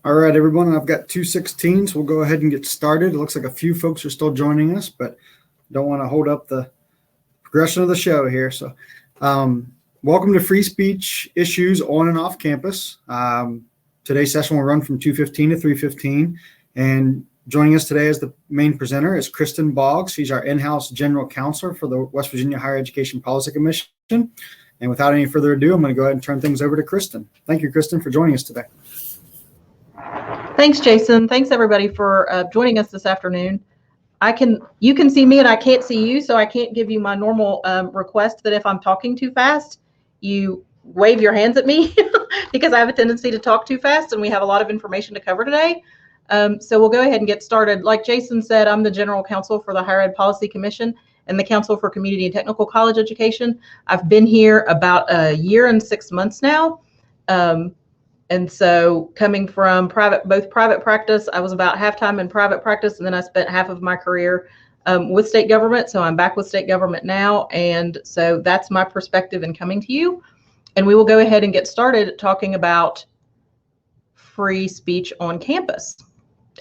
All right, everyone, I've got 2:16, so we'll go ahead and get started. It looks like a few folks are still joining us, but don't want to hold up the progression of the show here. So welcome to Free Speech Issues on and Off Campus. Today's session will run from 2:15 to 3:15, and joining us today as the main presenter is Kristen Boggs. She's our in-house general counselor for the West Virginia Higher Education Policy Commission. And without any further adu, I'm going to go ahead and turn things over to Kristen. Thank you, Kristen, for joining us today. Thanks, Jason. Thanks, everybody, for joining us this afternoon. You can see me and I can't see you, so I can't give you my normal request that if I'm talking too fast, you wave your hands at me because I have a tendency to talk too fast and we have a lot of information to cover today. So we'll go ahead and get started. Like Jason said, I'm the general counsel for the Higher Ed Policy Commission and the Council for Community and Technical College Education. I've been here about a year and 6 months now. And so coming from both private practice, I was about half-time in private practice, and then I spent half of my career with state government. So I'm back with state government now. And so that's my perspective in coming to you. And we will go ahead and get started talking about free speech on campus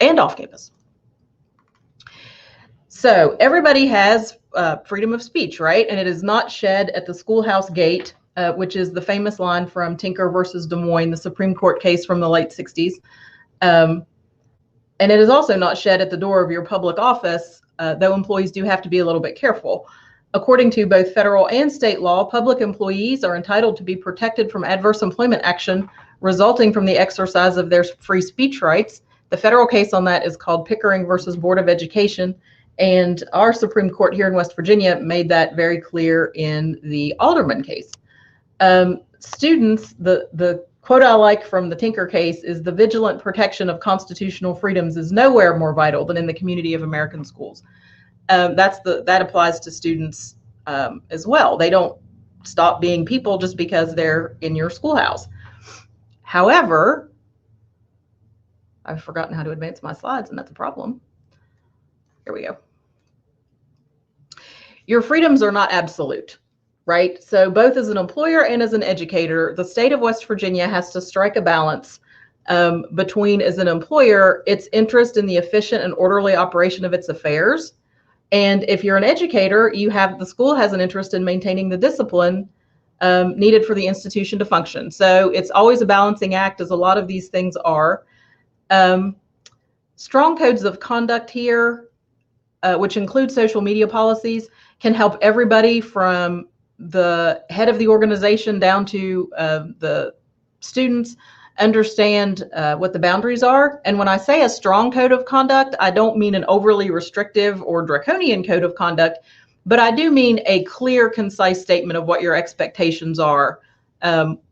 and off campus. So everybody has freedom of speech, right? And it is not shed at the schoolhouse gate, which is the famous line from Tinker versus Des Moines, the Supreme Court case from the late 60s. And it is also not shed at the door of your public office, though employees do have to be a little bit careful. According to both federal and state law, public employees are entitled to be protected from adverse employment action resulting from the exercise of their free speech rights. The federal case on that is called Pickering versus Board of Education. And our Supreme Court here in West Virginia made that very clear in the Alderman case. Students, the quote I like from the Tinker case is the vigilant protection of constitutional freedoms is nowhere more vital than in the community of American schools. That applies to students as well. They don't stop being people just because they're in your schoolhouse. However, I've forgotten how to advance my slides, and that's a problem. Here we go. Your freedoms are not absolute. Right? So both as an employer and as an educator, the state of West Virginia has to strike a balance between, as an employer, its interest in the efficient and orderly operation of its affairs. And if you're an educator, the school has an interest in maintaining the discipline needed for the institution to function. So it's always a balancing act, as a lot of these things are. Strong codes of conduct here, which include social media policies, can help everybody from the head of the organization down to the students understand what the boundaries are. And when I say a strong code of conduct, I don't mean an overly restrictive or draconian code of conduct, but I do mean a clear, concise statement of what your expectations are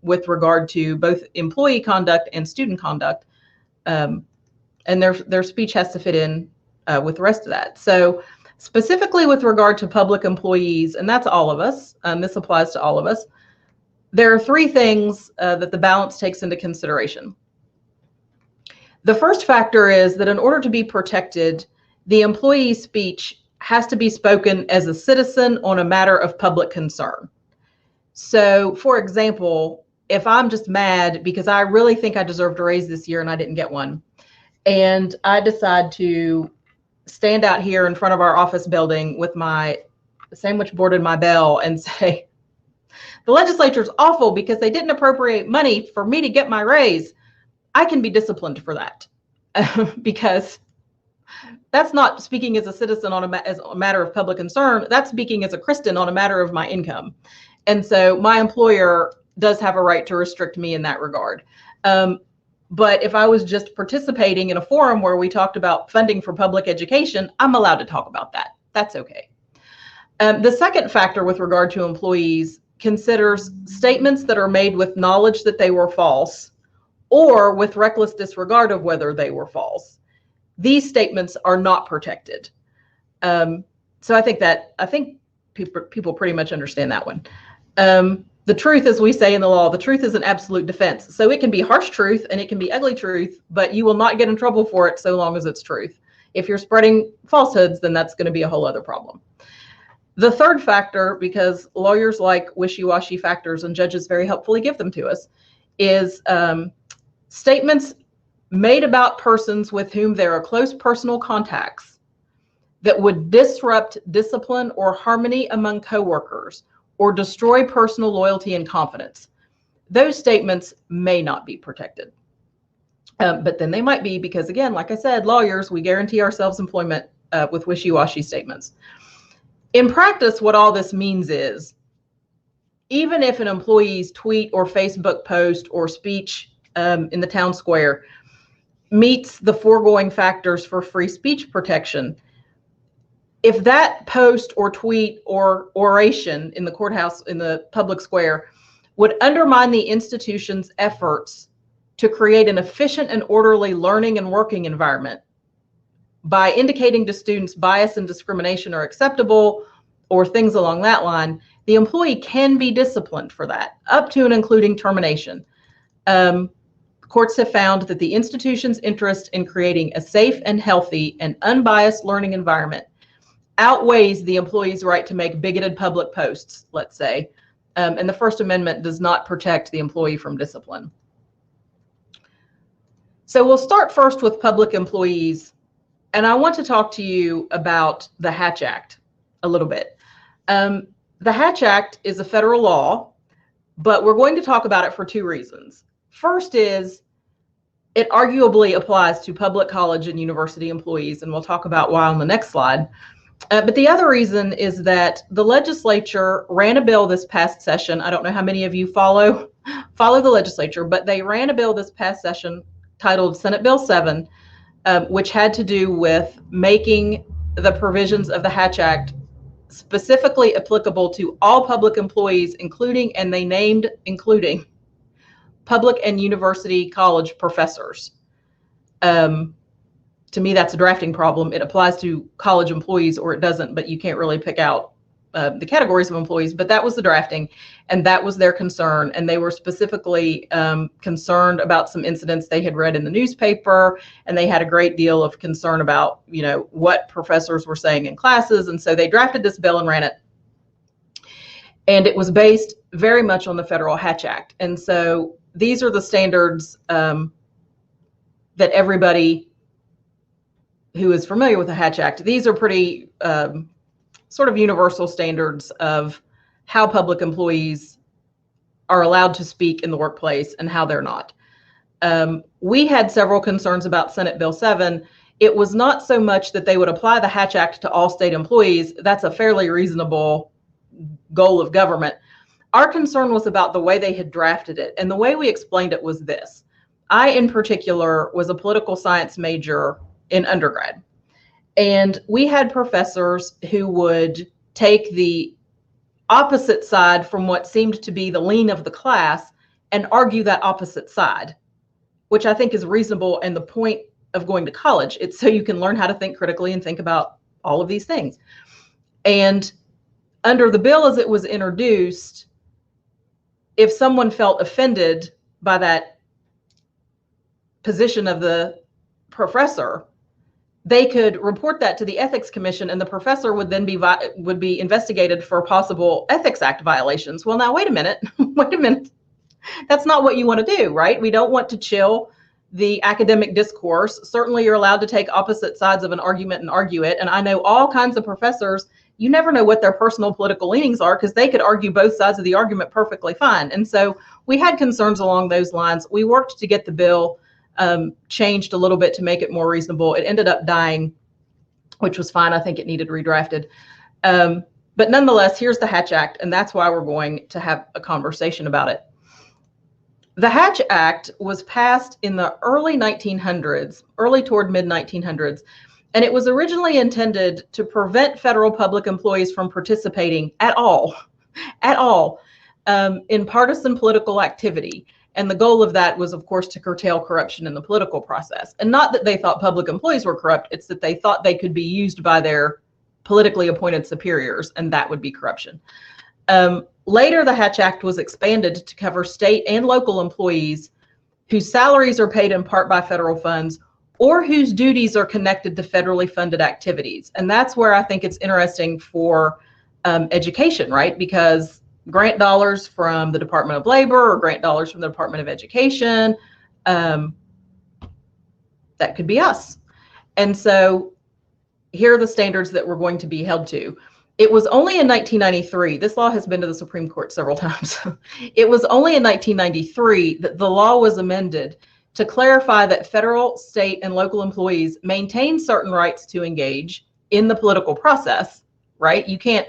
with regard to both employee conduct and student conduct. And their speech has to fit in with the rest of that. So specifically with regard to public employees, and that's all of us, this applies to all of us, there are three things that the balance takes into consideration. The first factor is that in order to be protected, the employee's speech has to be spoken as a citizen on a matter of public concern. So, for example, if I'm just mad because I really think I deserved a raise this year and I didn't get one, and I decide to stand out here in front of our office building with my sandwich board and my bell and say, the legislature's awful because they didn't appropriate money for me to get my raise, I can be disciplined for that because that's not speaking as a citizen as a matter of public concern. That's speaking as a Kristen on a matter of my income. And so my employer does have a right to restrict me in that regard. But if I was just participating in a forum where we talked about funding for public education, I'm allowed to talk about that. That's okay. The second factor with regard to employees considers statements that are made with knowledge that they were false or with reckless disregard of whether they were false. These statements are not protected. So I think people pretty much understand that one. The truth, as we say in the law, the truth is an absolute defense. So it can be harsh truth and it can be ugly truth, but you will not get in trouble for it so long as it's truth. If you're spreading falsehoods, then that's going to be a whole other problem. The third factor, because lawyers like wishy-washy factors and judges very helpfully give them to us, is statements made about persons with whom there are close personal contacts that would disrupt discipline or harmony among coworkers or destroy personal loyalty and confidence, those statements may not be protected. But then they might be, because again, like I said, lawyers, we guarantee ourselves employment with wishy-washy statements. In practice, what all this means is, even if an employee's tweet or Facebook post or speech in the town square meets the foregoing factors for free speech protection, if that post or tweet or oration in the courthouse, in the public square, would undermine the institution's efforts to create an efficient and orderly learning and working environment by indicating to students bias and discrimination are acceptable or things along that line, the employee can be disciplined for that, up to and including termination. Courts have found that the institution's interest in creating a safe and healthy and unbiased learning environment outweighs the employee's right to make bigoted public posts, let's say, and the First Amendment does not protect the employee from discipline. So we'll start first with public employees, and I want to talk to you about the Hatch Act a little bit. The Hatch Act is a federal law, but we're going to talk about it for two reasons. First is it arguably applies to public college and university employees, and we'll talk about why on the next slide. But the other reason is that the legislature ran a bill this past session. I don't know how many of you follow the legislature, but they ran a bill this past session titled Senate Bill 7, which had to do with making the provisions of the Hatch Act specifically applicable to all public employees, including public and university college professors. To me, that's a drafting problem. It applies to college employees or it doesn't, but you can't really pick out the categories of employees. But that was the drafting, and that was their concern. And they were specifically concerned about some incidents they had read in the newspaper, and they had a great deal of concern about, what professors were saying in classes. And so they drafted this bill and ran it. And it was based very much on the federal Hatch Act. And so these are the standards that everybody who is familiar with the Hatch Act, these are pretty sort of universal standards of how public employees are allowed to speak in the workplace and how they're not. We had several concerns about Senate Bill 7. It was not so much that they would apply the Hatch Act to all state employees. That's a fairly reasonable goal of government. Our concern was about the way they had drafted it. And the way we explained it was this. I, in particular, was a political science major in undergrad. And we had professors who would take the opposite side from what seemed to be the lean of the class and argue that opposite side, which I think is reasonable and the point of going to college. It's so you can learn how to think critically and think about all of these things. And under the bill as it was introduced, if someone felt offended by that position of the professor, they could report that to the Ethics Commission, and the professor would then be investigated for possible Ethics Act violations. Well, now, wait a minute. That's not what you want to do, right? We don't want to chill the academic discourse. Certainly, you're allowed to take opposite sides of an argument and argue it. And I know all kinds of professors, you never know what their personal political leanings are because they could argue both sides of the argument perfectly fine. And so we had concerns along those lines. We worked to get the bill changed a little bit to make it more reasonable. It ended up dying, which was fine. I think it needed redrafted. But nonetheless, here's the Hatch Act, and that's why we're going to have a conversation about it. The Hatch Act was passed in the early 1900s, early toward mid-1900s, and it was originally intended to prevent federal public employees from participating at all in partisan political activity. And the goal of that was, of course, to curtail corruption in the political process. And not that they thought public employees were corrupt, it's that they thought they could be used by their politically appointed superiors, and that would be corruption. Later, the Hatch Act was expanded to cover state and local employees whose salaries are paid in part by federal funds or whose duties are connected to federally funded activities. And that's where I think it's interesting for education, right? Because grant dollars from the Department of Labor or grant dollars from the Department of Education That could be us. And so here are the standards that we're going to be held to. It was only in 1993, this law has been to the Supreme Court several times. It was only in 1993 that the law was amended to clarify that federal, state, and local employees maintain certain rights to engage in the political process, right? You can't,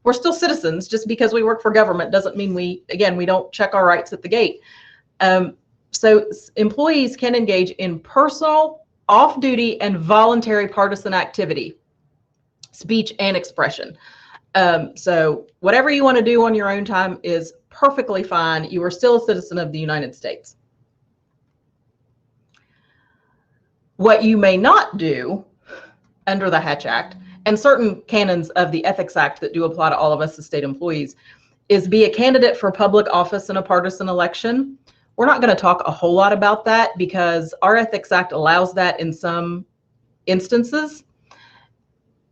we're still citizens. Just because we work for government doesn't mean we don't check our rights at the gate. So employees can engage in personal, off-duty, and voluntary partisan activity, speech, and expression. So whatever you want to do on your own time is perfectly fine. You are still a citizen of the United States. What you may not do under the Hatch Act and certain canons of the Ethics Act that do apply to all of us as state employees is be a candidate for public office in a partisan election. We're not going to talk a whole lot about that because our Ethics Act allows that in some instances.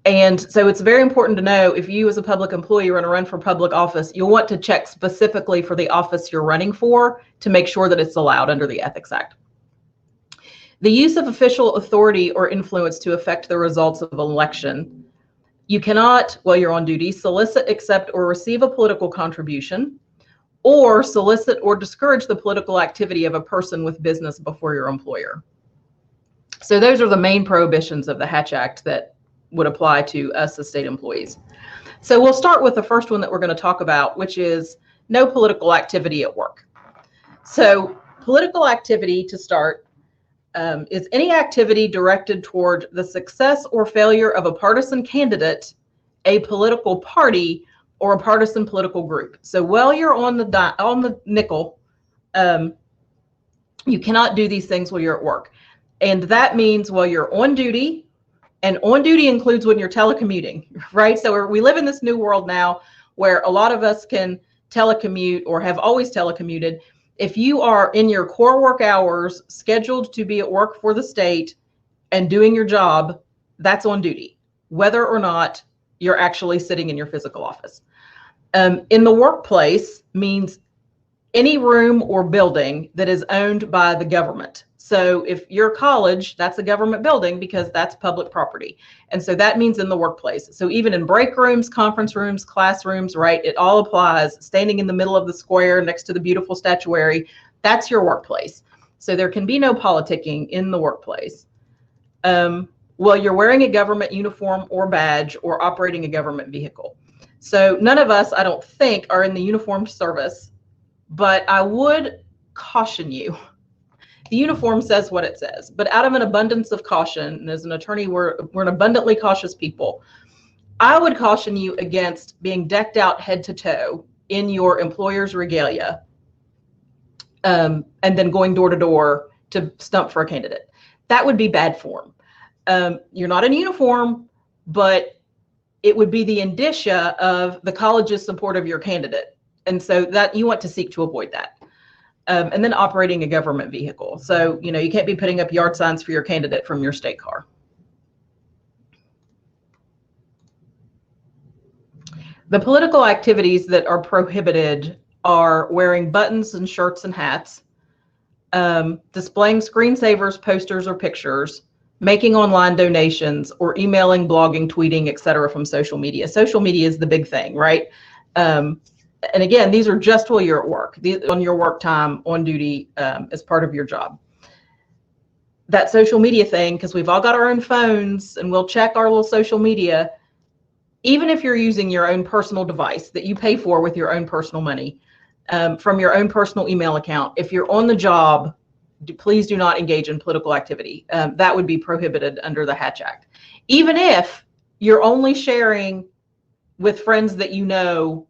And so it's very important to know, if you as a public employee are going to run for public office, you'll want to check specifically for the office you're running for to make sure that it's allowed under the Ethics Act. The use of official authority or influence to affect the results of an election. You cannot, while you're on duty, solicit, accept, or receive a political contribution, or solicit or discourage the political activity of a person with business before your employer. So those are the main prohibitions of the Hatch Act that would apply to us as state employees. So we'll start with the first one that we're going to talk about, which is no political activity at work. So political activity, to start, is any activity directed toward the success or failure of a partisan candidate, a political party, or a partisan political group. So while you're on the nickel, you cannot do these things while you're at work. And that means while you're on duty, and on duty includes when you're telecommuting, right? So we live in this new world now where a lot of us can telecommute or have always telecommuted. If you are in your core work hours, scheduled to be at work for the state and doing your job, that's on duty, whether or not you're actually sitting in your physical office. In the workplace means any room or building that is owned by the government. So if you're a college, that's a government building because that's public property. And so that means in the workplace. So even in break rooms, conference rooms, classrooms, right, it all applies. Standing in the middle of the square next to the beautiful statuary, that's your workplace. So there can be no politicking in the workplace. Well, you're wearing a government uniform or badge or operating a government vehicle. So none of us, I don't think, are in the uniformed service, but I would caution you. The uniform says what it says, but out of an abundance of caution, and as an attorney, we're an abundantly cautious people, I would caution you against being decked out head to toe in your employer's regalia, and then going door to door to stump for a candidate. That would be bad form. You're not in uniform, but it would be the indicia of the college's support of your candidate. And so that you want to seek to avoid that. And then operating a government vehicle. So, you can't be putting up yard signs for your candidate from your state car. The political activities that are prohibited are wearing buttons and shirts and hats, displaying screensavers, posters, or pictures, making online donations, or emailing, blogging, tweeting, etc. from social media. Social media is the big thing, right? And again, these are just while you're at work, on your work time, on duty, as part of your job. That social media thing, because we've all got our own phones and we'll check our little social media, even if you're using your own personal device that you pay for with your own personal money, from your own personal email account. If you're on the job, please do not engage in political activity. That would be prohibited under the Hatch Act. Even if you're only sharing with friends that you know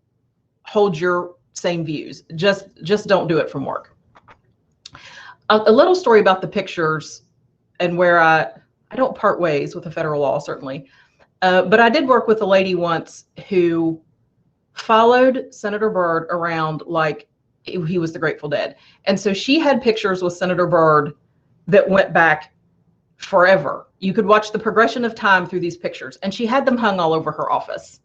hold your same views, just don't do it from work. A little story about the pictures and where I don't part ways with the federal law, certainly. But I did work with a lady once who followed Senator Byrd around like he was the Grateful Dead. And so she had pictures with Senator Byrd that went back forever. You could watch the progression of time through these pictures, and she had them hung all over her office.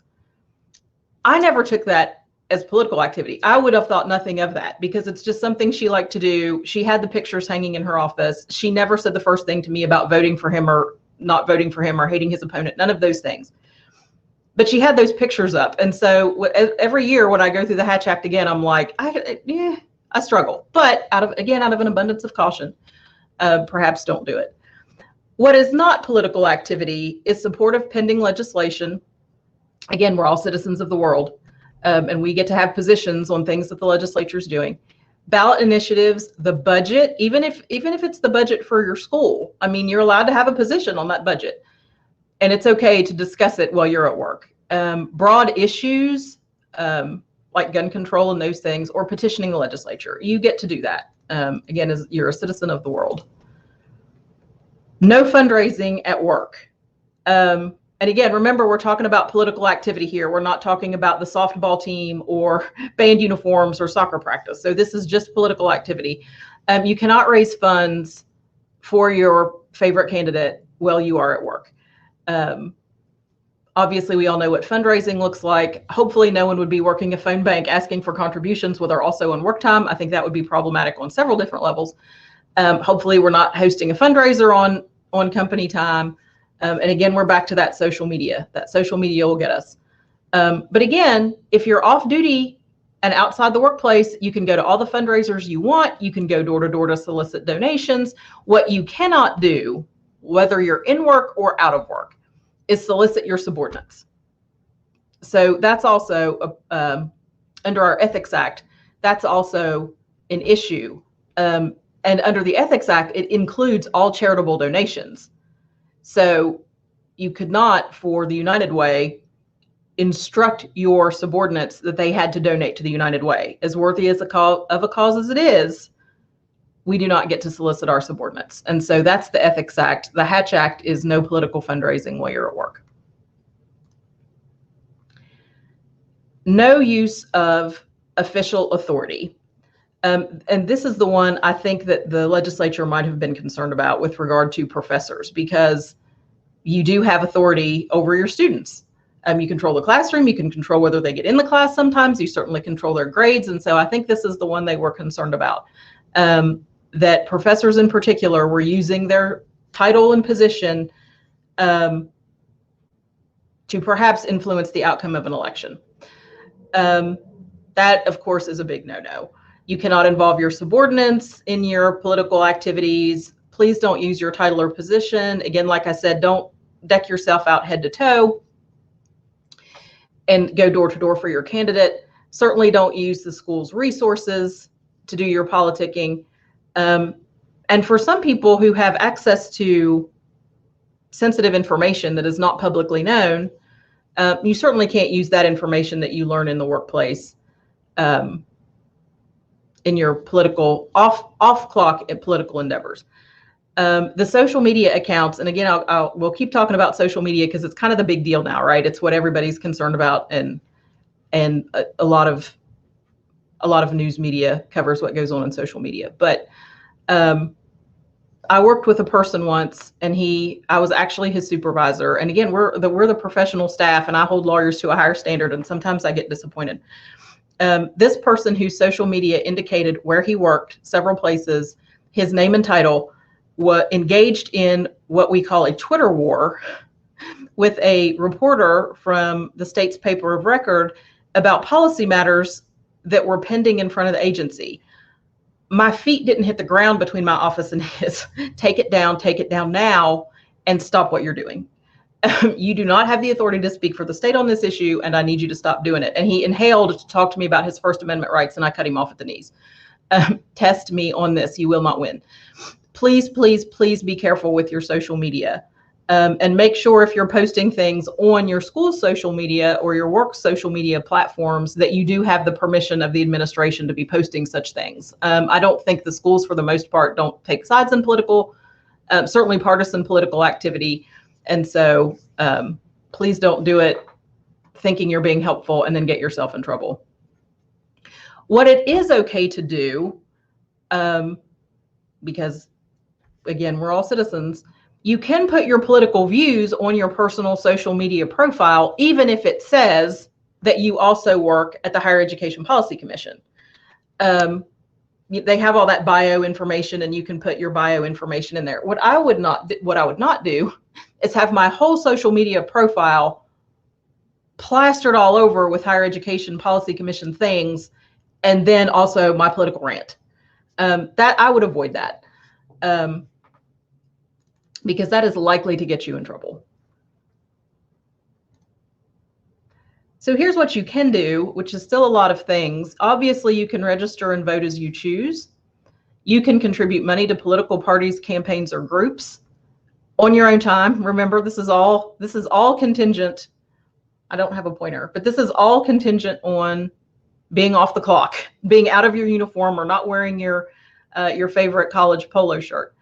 I never took that as political activity. I would have thought nothing of that because it's just something she liked to do. She had the pictures hanging in her office. She never said the first thing to me about voting for him or not voting for him or hating his opponent, none of those things. But she had those pictures up. And so every year when I go through the Hatch Act again, I'm like, I struggle. But out of an abundance of caution, perhaps don't do it. What is not political activity is support of pending legislation. Again, we're all citizens of the world. And we get to have positions on things that the legislature is doing. Ballot initiatives, the budget, even if it's the budget for your school, I mean, you're allowed to have a position on that budget, and it's okay to discuss it while you're at work. Broad issues like gun control and those things, or petitioning the legislature, you get to do that. Again, as you're a citizen of the world. No fundraising at work. And again, remember, we're talking about political activity here. We're not talking about the softball team or band uniforms or soccer practice. So this is just political activity. You cannot raise funds for your favorite candidate while you are at work. Obviously, we all know what fundraising looks like. Hopefully, no one would be working a phone bank asking for contributions while they're also on work time. I think that would be problematic on several different levels. Hopefully, we're not hosting a fundraiser on company time. And again, we're back to that social media. That social media will get us. But again, if you're off duty and outside the workplace, you can go to all the fundraisers you want. You can go door to door to solicit donations. What you cannot do, whether you're in work or out of work, is solicit your subordinates. So that's also under our Ethics Act, that's also an issue. And under the Ethics Act, it includes all charitable donations. So you could not, for the United Way, instruct your subordinates that they had to donate to the United Way. As worthy as of a cause as it is, we do not get to solicit our subordinates. And so that's the Ethics Act. The Hatch Act is no political fundraising while you're at work. No use of official authority. And this is the one I think that the legislature might have been concerned about with regard to professors, because you do have authority over your students. You control the classroom, you can control whether they get in the class sometimes, you certainly control their grades. And so I think this is the one they were concerned about, that professors in particular were using their title and position to perhaps influence the outcome of an election. That, of course, is a big no-no. You cannot involve your subordinates in your political activities. Please don't use your title or position. Again, like I said, don't deck yourself out head to toe and go door to door for your candidate. Certainly don't use the school's resources to do your politicking. And for some people who have access to sensitive information that is not publicly known, you certainly can't use that information that you learn in the workplace in your political off-clock political endeavors. The social media accounts, and again, we'll keep talking about social media because it's kind of the big deal now, right? It's what everybody's concerned about, and a lot of news media covers what goes on in social media. But I worked with a person once, and I was actually his supervisor. And again, we're the professional staff, and I hold lawyers to a higher standard, and sometimes I get disappointed. This person whose social media indicated where he worked, several places, his name and title, was engaged in what we call a Twitter war with a reporter from the state's paper of record about policy matters that were pending in front of the agency. My feet didn't hit the ground between my office and his. Take it down now, and stop what you're doing. You do not have the authority to speak for the state on this issue, and I need you to stop doing it. And he inhaled to talk to me about his First Amendment rights, and I cut him off at the knees. Test me on this. You will not win. Please, please, please be careful with your social media. And make sure if you're posting things on your school's social media or your work's social media platforms that you do have the permission of the administration to be posting such things. I don't think the schools, for the most part, don't take sides in political, certainly partisan political activity. And so please don't do it thinking you're being helpful and then get yourself in trouble. What it is okay to do, because again, we're all citizens, you can put your political views on your personal social media profile, even if it says that you also work at the Higher Education Policy Commission. They have all that bio information, and you can put your bio information in there. What I would not do is have my whole social media profile plastered all over with Higher Education Policy Commission things, and then also my political rant. That I would avoid that, because that is likely to get you in trouble. So here's what you can do, which is still a lot of things. Obviously, you can register and vote as you choose. You can contribute money to political parties, campaigns, or groups on your own time. Remember, this is all contingent. I don't have a pointer, but this is all contingent on being off the clock, being out of your uniform, or not wearing your favorite college polo shirt.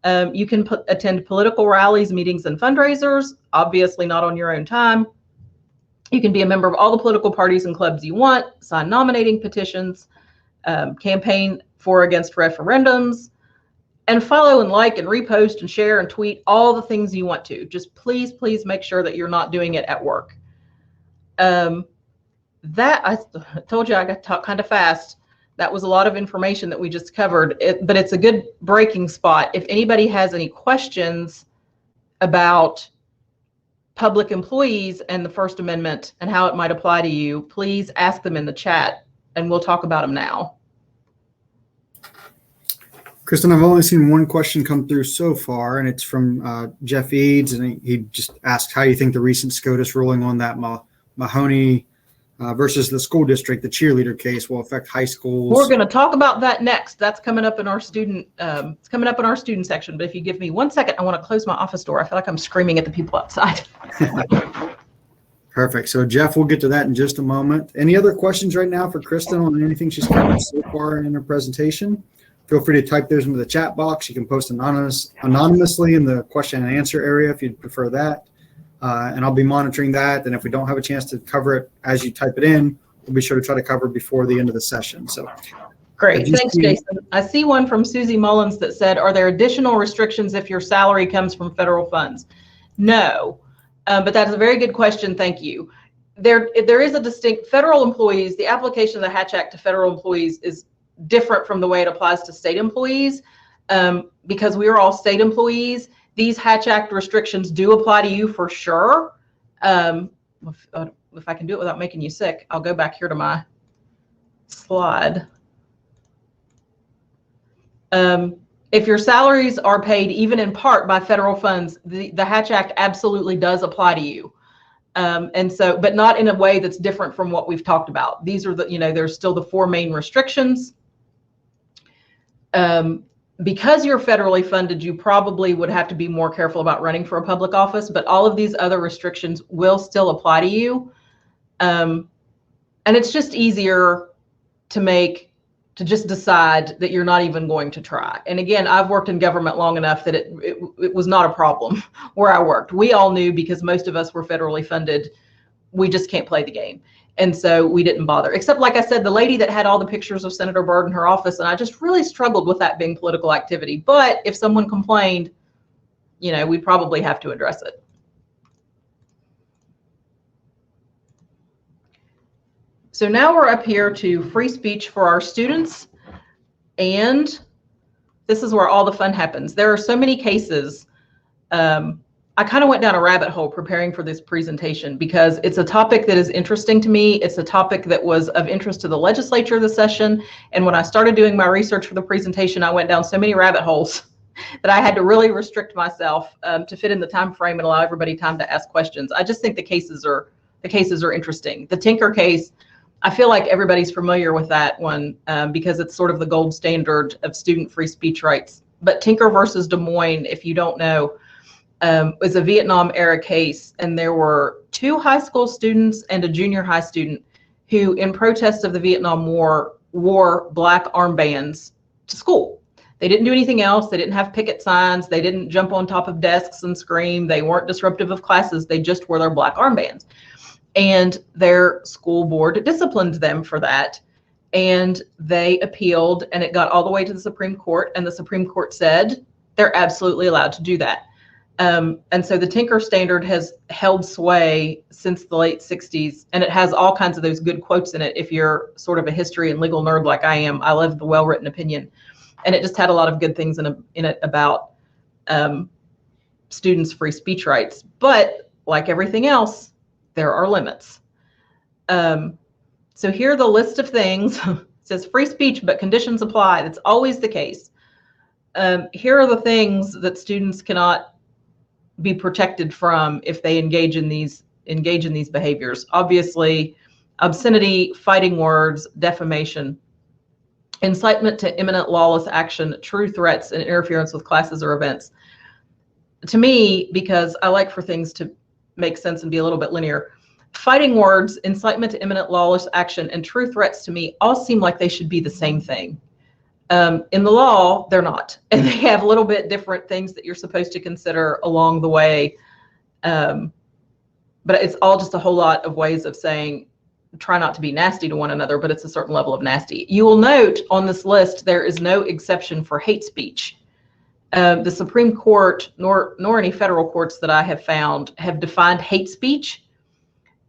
You can attend political rallies, meetings, and fundraisers, obviously not on your own time. You can be a member of all the political parties and clubs you want, sign nominating petitions, campaign for or against referendums, and follow and like and repost and share and tweet all the things you want to. Just please, please make sure that you're not doing it at work. That I told you I got to talk kind of fast. That was a lot of information that we just covered, but it's a good breaking spot. If anybody has any questions about public employees and the First Amendment and how it might apply to you, please ask them in the chat, and we'll talk about them now. Kristen, I've only seen one question come through so far, and it's from Jeff Eads, and he just asked how you think the recent SCOTUS ruling on that Mahoney versus the school district, the cheerleader case, will affect high schools. We're going to talk about that next. That's coming up in our student. It's coming up in our student section. But if you give me 1 second, I want to close my office door. I feel like I'm screaming at the people outside. Perfect. So Jeff, we'll get to that in just a moment. Any other questions right now for Kristen on anything she's covered so far in her presentation? Feel free to type those into the chat box. You can post anonymously in the question and answer area if you'd prefer that. And I'll be monitoring that. And if we don't have a chance to cover it as you type it in, we'll be sure to try to cover it before the end of the session. So great. Thanks, Jason. I see one from Susie Mullins that said, are there additional restrictions if your salary comes from federal funds? No, but that's a very good question. Thank you. There is a distinct federal employees. The application of the Hatch Act to federal employees is different from the way it applies to state employees, because we are all state employees. These Hatch Act restrictions do apply to you for sure. If I can do it without making you sick, I'll go back here to my slide. If your salaries are paid even in part by federal funds, the Hatch Act absolutely does apply to you. And so, but not in a way that's different from what we've talked about. These are the, there's still the four main restrictions. Because you're federally funded, you probably would have to be more careful about running for a public office, but all of these other restrictions will still apply to you. And it's just easier to just decide that you're not even going to try. And again, I've worked in government long enough that it was not a problem where I worked. We all knew, because most of us were federally funded, we just can't play the game. And so we didn't bother, except, like I said, the lady that had all the pictures of Senator Byrd in her office, and I just really struggled with that being political activity. But if someone complained, we'd probably have to address it. So now we're up here to free speech for our students, and this is where all the fun happens. There are so many cases. I kind of went down a rabbit hole preparing for this presentation because it's a topic that is interesting to me. It's a topic that was of interest to the legislature this session. And when I started doing my research for the presentation, I went down so many rabbit holes that I had to really restrict myself to fit in the time frame and allow everybody time to ask questions. I just think the cases are interesting. The Tinker case, I feel like everybody's familiar with that one because it's sort of the gold standard of student free speech rights. But Tinker versus Des Moines, if you don't know, was a Vietnam era case, and there were 2 high school students and a junior high student who, in protest of the Vietnam War, wore black armbands to school. They didn't do anything else. They didn't have picket signs. They didn't jump on top of desks and scream. They weren't disruptive of classes. They just wore their black armbands. And their school board disciplined them for that. And they appealed, and it got all the way to the Supreme Court. And the Supreme Court said they're absolutely allowed to do that. And so the Tinker standard has held sway since the late 60s, and it has all kinds of those good quotes in it. If you're sort of a history and legal nerd like I am, I love the well-written opinion. And it just had a lot of good things in it about students' free speech rights. But like everything else, there are limits. So here are the list of things. It says free speech, but conditions apply. That's always the case. Here are the things that students cannot be protected from if they engage in these behaviors. Obviously, obscenity, fighting words, defamation, incitement to imminent lawless action, true threats, and interference with classes or events. To me, because I like for things to make sense and be a little bit linear, fighting words, incitement to imminent lawless action, and true threats to me all seem like they should be the same thing. In the law, they're not, and they have a little bit different things that you're supposed to consider along the way. But it's all just a whole lot of ways of saying, try not to be nasty to one another, but it's a certain level of nasty. You will note on this list, there is no exception for hate speech. The Supreme Court, nor any federal courts that I have found, have defined hate speech.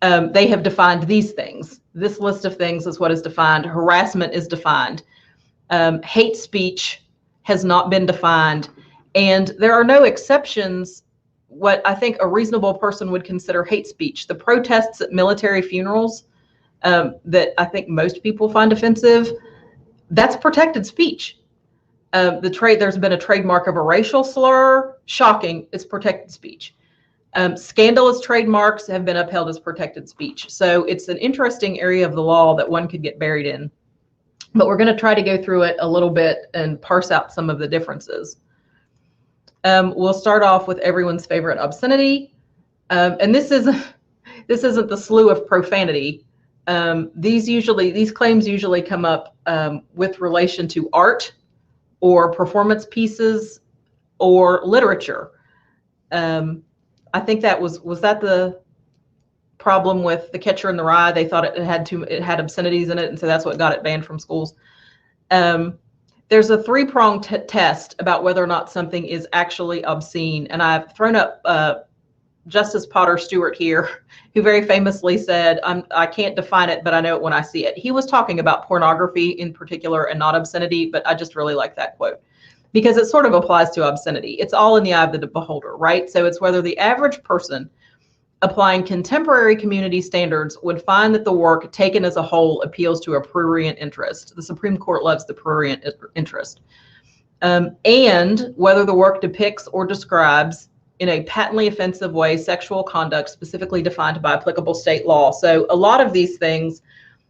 They have defined these things. This list of things is what is defined. Harassment is defined. Hate speech has not been defined, and there are no exceptions. What I think a reasonable person would consider hate speech, the protests at military funerals that I think most people find offensive, that's protected speech. There's been a trademark of a racial slur, shocking, it's protected speech. Scandalous trademarks have been upheld as protected speech. So it's an interesting area of the law that one could get buried in. But we're going to try to go through it a little bit and parse out some of the differences. We'll start off with everyone's favorite obscenity. And this isn't the slew of profanity. These claims usually come up with relation to art or performance pieces or literature. I think that was that the problem with The Catcher in the Rye. They thought it had obscenities in it, and so that's what got it banned from schools. There's a three-pronged test about whether or not something is actually obscene, and I've thrown up Justice Potter Stewart here, who very famously said, I can't define it, but I know it when I see it. He was talking about pornography in particular and not obscenity, but I just really like that quote because it sort of applies to obscenity. It's all in the eye of the beholder, right? So it's whether the average person applying contemporary community standards would find that the work taken as a whole appeals to a prurient interest. The Supreme Court loves the prurient interest. And whether the work depicts or describes in a patently offensive way sexual conduct specifically defined by applicable state law. So a lot of these things,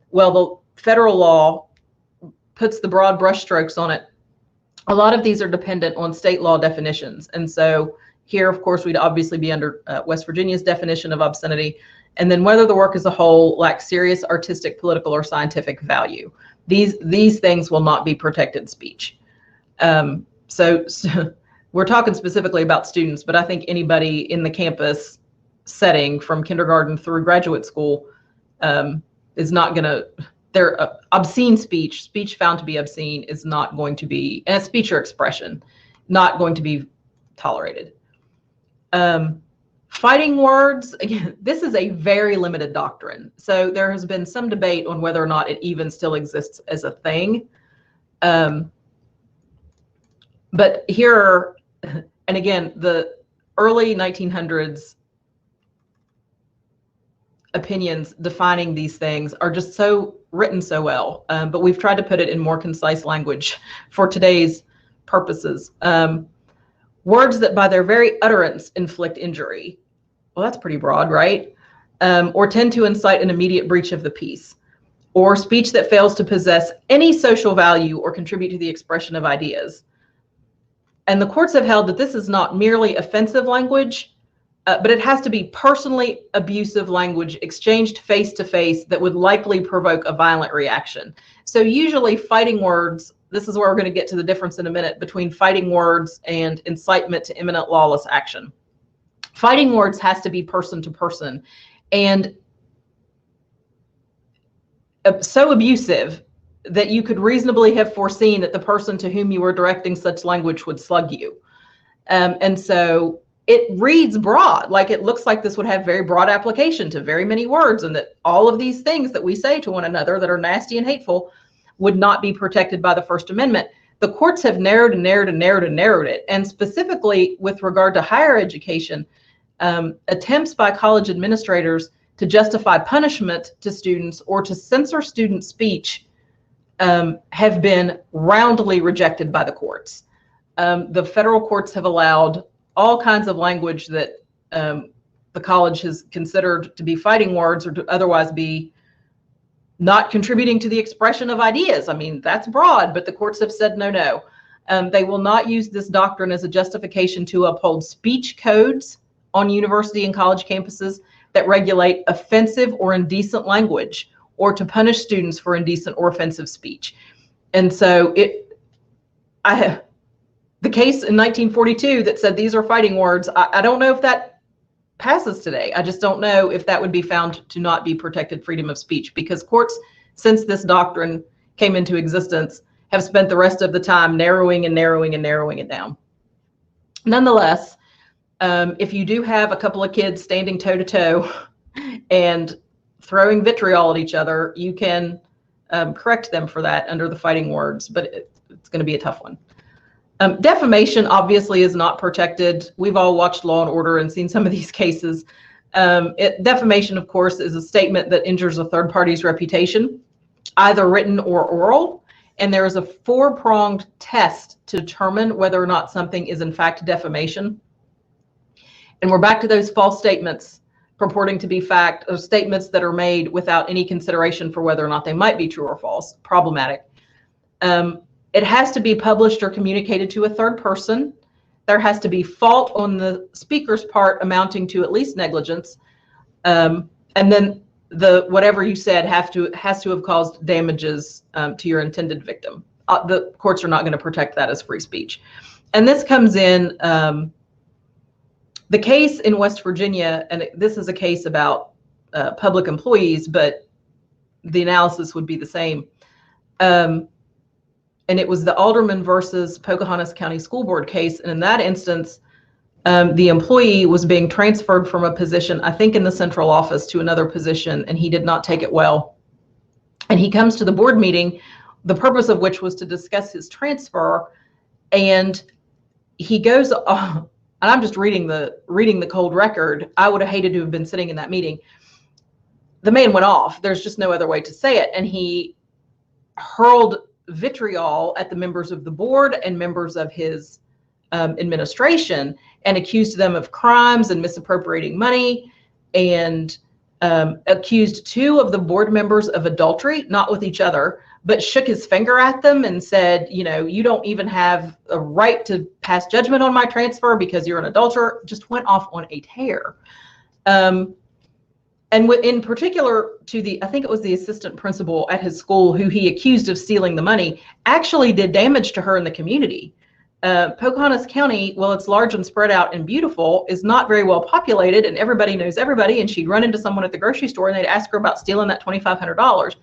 well, the federal law puts the broad brushstrokes on it. A lot of these are dependent on state law definitions. And so here, of course, we'd obviously be under West Virginia's definition of obscenity, and then whether the work as a whole lacks serious artistic, political, or scientific value. These things will not be protected speech. So we're talking specifically about students, but I think anybody in the campus setting from kindergarten through graduate school is not going to, obscene speech found to be obscene is not going to be, and it's speech or expression, not going to be tolerated. Fighting words, again, this is a very limited doctrine. So there has been some debate on whether or not it even still exists as a thing. But here, and again, the early 1900s opinions defining these things are just so written so well, but we've tried to put it in more concise language for today's purposes. Words that by their very utterance inflict injury. Well, that's pretty broad, right? Or tend to incite an immediate breach of the peace. Or speech that fails to possess any social value or contribute to the expression of ideas. And the courts have held that this is not merely offensive language, but it has to be personally abusive language exchanged face to face that would likely provoke a violent reaction. So usually fighting words, this is where we're going to get to the difference in a minute between fighting words and incitement to imminent lawless action. Fighting words has to be person to person and so abusive that you could reasonably have foreseen that the person to whom you were directing such language would slug you. And so it reads broad, like it looks like this would have very broad application to very many words, and that all of these things that we say to one another that are nasty and hateful would not be protected by the First Amendment. The courts have narrowed and narrowed and narrowed and narrowed it. And specifically with regard to higher education, attempts by college administrators to justify punishment to students or to censor student speech have been roundly rejected by the courts. The federal courts have allowed all kinds of language that the college has considered to be fighting words or to otherwise be not contributing to the expression of ideas. I mean, that's broad, but the courts have said no, no. They will not use this doctrine as a justification to uphold speech codes on university and college campuses that regulate offensive or indecent language, or to punish students for indecent or offensive speech. And so the case in 1942 that said these are fighting words, I don't know if that passes today. I just don't know if that would be found to not be protected freedom of speech, because courts, since this doctrine came into existence, have spent the rest of the time narrowing and narrowing and narrowing it down. Nonetheless, if you do have a couple of kids standing toe to toe and throwing vitriol at each other, you can correct them for that under the fighting words, but it's going to be a tough one. Defamation obviously is not protected. We've all watched Law and Order and seen some of these cases. Defamation, of course, is a statement that injures a third party's reputation, either written or oral. And there is a four-pronged test to determine whether or not something is in fact defamation. And we're back to those false statements purporting to be fact, or statements that are made without any consideration for whether or not they might be true or false. Problematic. It has to be published or communicated to a third person. There has to be fault on the speaker's part amounting to at least negligence. And then whatever you said has to have caused damages to your intended victim. The courts are not going to protect that as free speech. And this comes in the case in West Virginia, and this is a case about public employees, but the analysis would be the same. And it was the Alderman versus Pocahontas County School Board case. And in that instance, the employee was being transferred from a position, I think in the central office, to another position, and he did not take it well. And he comes to the board meeting, the purpose of which was to discuss his transfer. And he goes, and I'm just reading the cold record. I would have hated to have been sitting in that meeting. The man went off. There's just no other way to say it. And he hurled vitriol at the members of the board and members of his administration, and accused them of crimes and misappropriating money, and accused two of the board members of adultery, not with each other, but shook his finger at them and said, you know, you don't even have a right to pass judgment on my transfer because you're an adulterer. Just went off on a tear. And in particular to I think it was the assistant principal at his school, who he accused of stealing the money, actually did damage to her in the community. Pocahontas County, well, it's large and spread out and beautiful, is not very well populated, and everybody knows everybody. And she'd run into someone at the grocery store and they'd ask her about stealing that $2,500.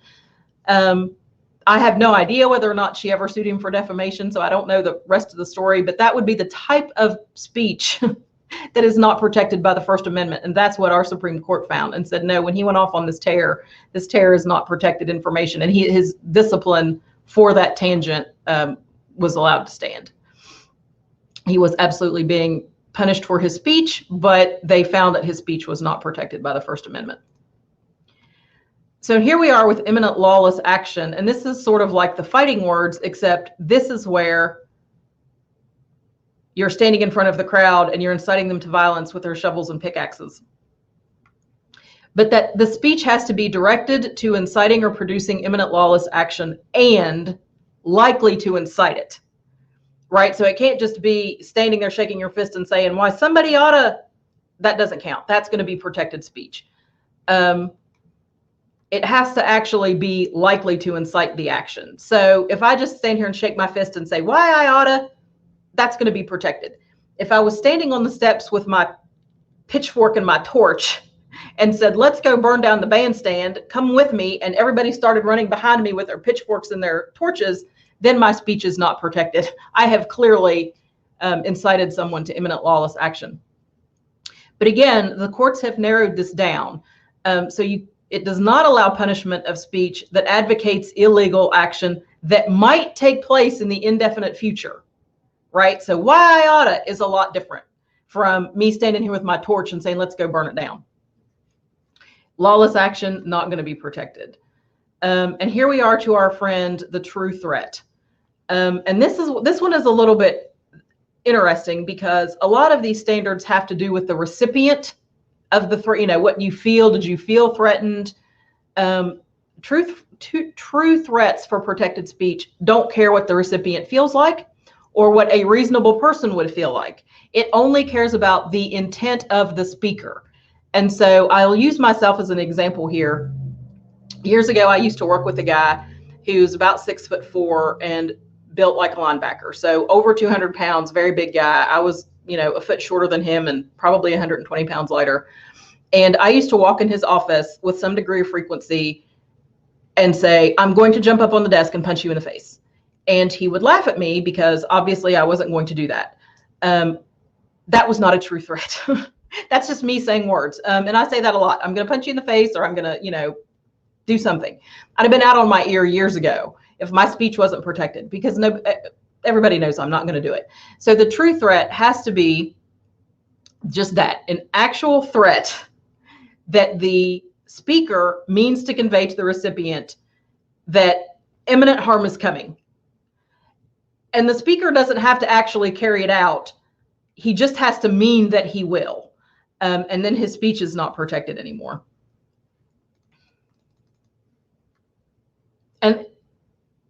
I have no idea whether or not she ever sued him for defamation, so I don't know the rest of the story, but that would be the type of speech that is not protected by the First Amendment. And that's what our Supreme Court found and said, no, when he went off on this tear is not protected information. And his discipline for that tangent was allowed to stand. He was absolutely being punished for his speech, but they found that his speech was not protected by the First Amendment. So here we are with imminent lawless action. And this is sort of like the fighting words, except this is where you're standing in front of the crowd and you're inciting them to violence with their shovels and pickaxes. But that the speech has to be directed to inciting or producing imminent lawless action and likely to incite it, right? So it can't just be standing there shaking your fist and saying, why somebody ought to, that doesn't count. That's going to be protected speech. It has to actually be likely to incite the action. So if I just stand here and shake my fist and say, why I oughta, that's going to be protected. If I was standing on the steps with my pitchfork and my torch and said, let's go burn down the bandstand, come with me, and everybody started running behind me with their pitchforks and their torches, then my speech is not protected. I have clearly incited someone to imminent lawless action. But again, the courts have narrowed this down. It does not allow punishment of speech that advocates illegal action that might take place in the indefinite future, right? So why I oughta is a lot different from me standing here with my torch and saying, let's go burn it down. Lawless action, not going to be protected. And here we are to our friend, the true threat. And this one is a little bit interesting because a lot of these standards have to do with the recipient of the threat. You know, what you feel. Did you feel threatened? True threats for protected speech don't care what the recipient feels like or what a reasonable person would feel like. It only cares about the intent of the speaker. And so I'll use myself as an example here. Years ago, I used to work with a guy who's about 6'4" and built like a linebacker. So over 200 pounds, very big guy. I was, a foot shorter than him and probably 120 pounds lighter. And I used to walk in his office with some degree of frequency and say, I'm going to jump up on the desk and punch you in the face. And he would laugh at me because obviously I wasn't going to do that. That was not a true threat. That's just me saying words. And I say that a lot. I'm going to punch you in the face, or I'm going to, do something. I'd have been out on my ear years ago if my speech wasn't protected, because everybody knows I'm not going to do it. So the true threat has to be just that, an actual threat that the speaker means to convey to the recipient that imminent harm is coming. And the speaker doesn't have to actually carry it out. He just has to mean that he will. And then his speech is not protected anymore. And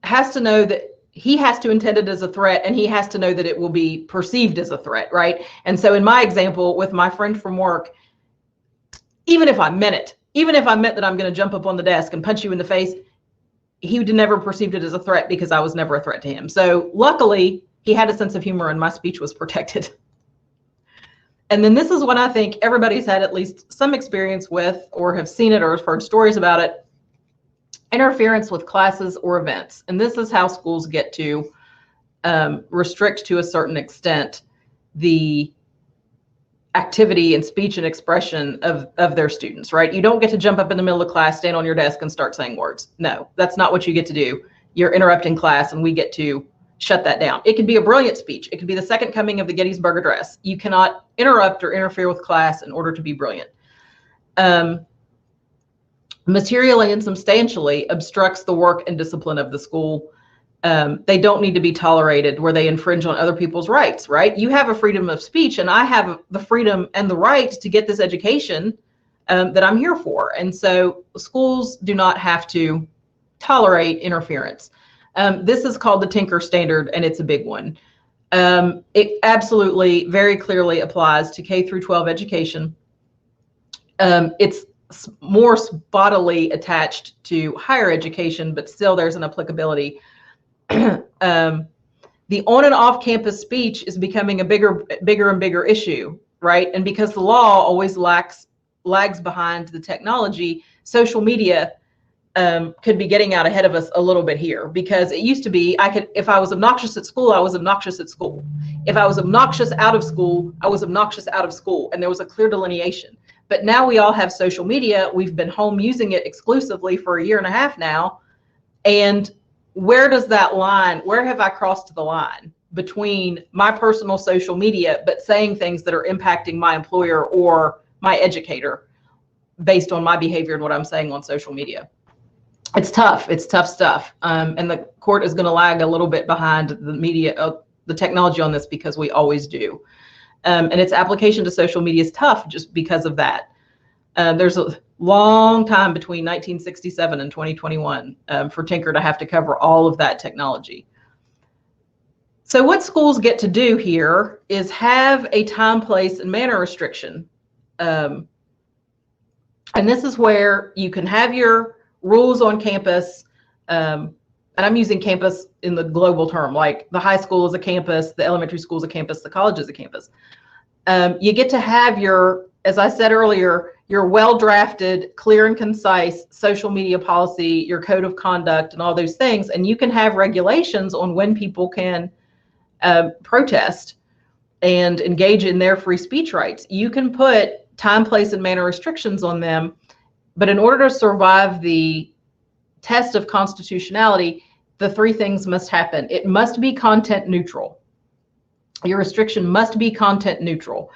has to know that he has to intend it as a threat, and he has to know that it will be perceived as a threat, right? And so in my example with my friend from work, even if I meant it, even if I meant that I'm going to jump up on the desk and punch you in the face, he would never perceived it as a threat because I was never a threat to him. So luckily, he had a sense of humor and my speech was protected. And then this is what I think everybody's had at least some experience with, or have seen it or have heard stories about it: interference with classes or events. And this is how schools get to restrict to a certain extent the activity and speech and expression of their students, right? You don't get to jump up in the middle of class, stand on your desk and start saying words. No, that's not what you get to do. You're interrupting class and we get to shut that down. It could be a brilliant speech. It could be the second coming of the Gettysburg Address. You cannot interrupt or interfere with class in order to be brilliant. Materially and substantially obstructs the work and discipline of the school. They don't need to be tolerated where they infringe on other people's rights, right? You have a freedom of speech, and I have the freedom and the right to get this education that I'm here for. And so schools do not have to tolerate interference. This is called the Tinker Standard, and it's a big one. It absolutely, very clearly applies to K through 12 education. It's more bodily attached to higher education, but still there's an applicability. The on and off campus speech is becoming a bigger and bigger issue, right? And because the law always lags behind the technology, social media could be getting out ahead of us a little bit here, because it used to be if I was obnoxious at school, I was obnoxious at school. If I was obnoxious out of school, I was obnoxious out of school, and there was a clear delineation. But now we all have social media. We've been home using it exclusively for a year and a half now. And where does that line, where have I crossed the line between my personal social media, but saying things that are impacting my employer or my educator based on my behavior and what I'm saying on social media? It's tough. It's tough stuff. And the court is going to lag a little bit behind the media, the technology on this, because we always do. And its application to social media is tough just because of that. There's a long time between 1967 and 2021 for Tinker to have to cover all of that technology. So what schools get to do here is have a time, place, and manner restriction. And this is where you can have your rules on campus. And I'm using campus in the global term, like the high school is a campus, the elementary school is a campus, the college is a campus. You get to have your, as I said earlier, your well-drafted, clear and concise social media policy, your code of conduct, and all those things. And you can have regulations on when people can protest. and engage in their free speech rights. You can put time, place, and manner restrictions on them, but in order to survive the test of constitutionality, the three things must happen. It must be content neutral. Your restriction must be content neutral.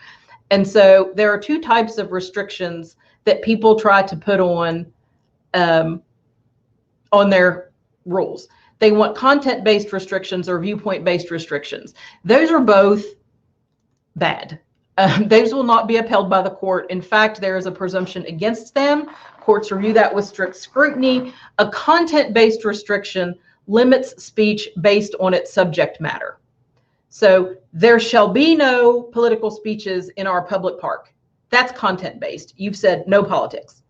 And so there are two types of restrictions that people try to put on their rules. They want content-based restrictions or viewpoint-based restrictions. Those are both bad. Those will not be upheld by the court. In fact, there is a presumption against them. Courts review that with strict scrutiny. A content-based restriction limits speech based on its subject matter. So there shall be no political speeches in our public park. That's content-based. You've said no politics.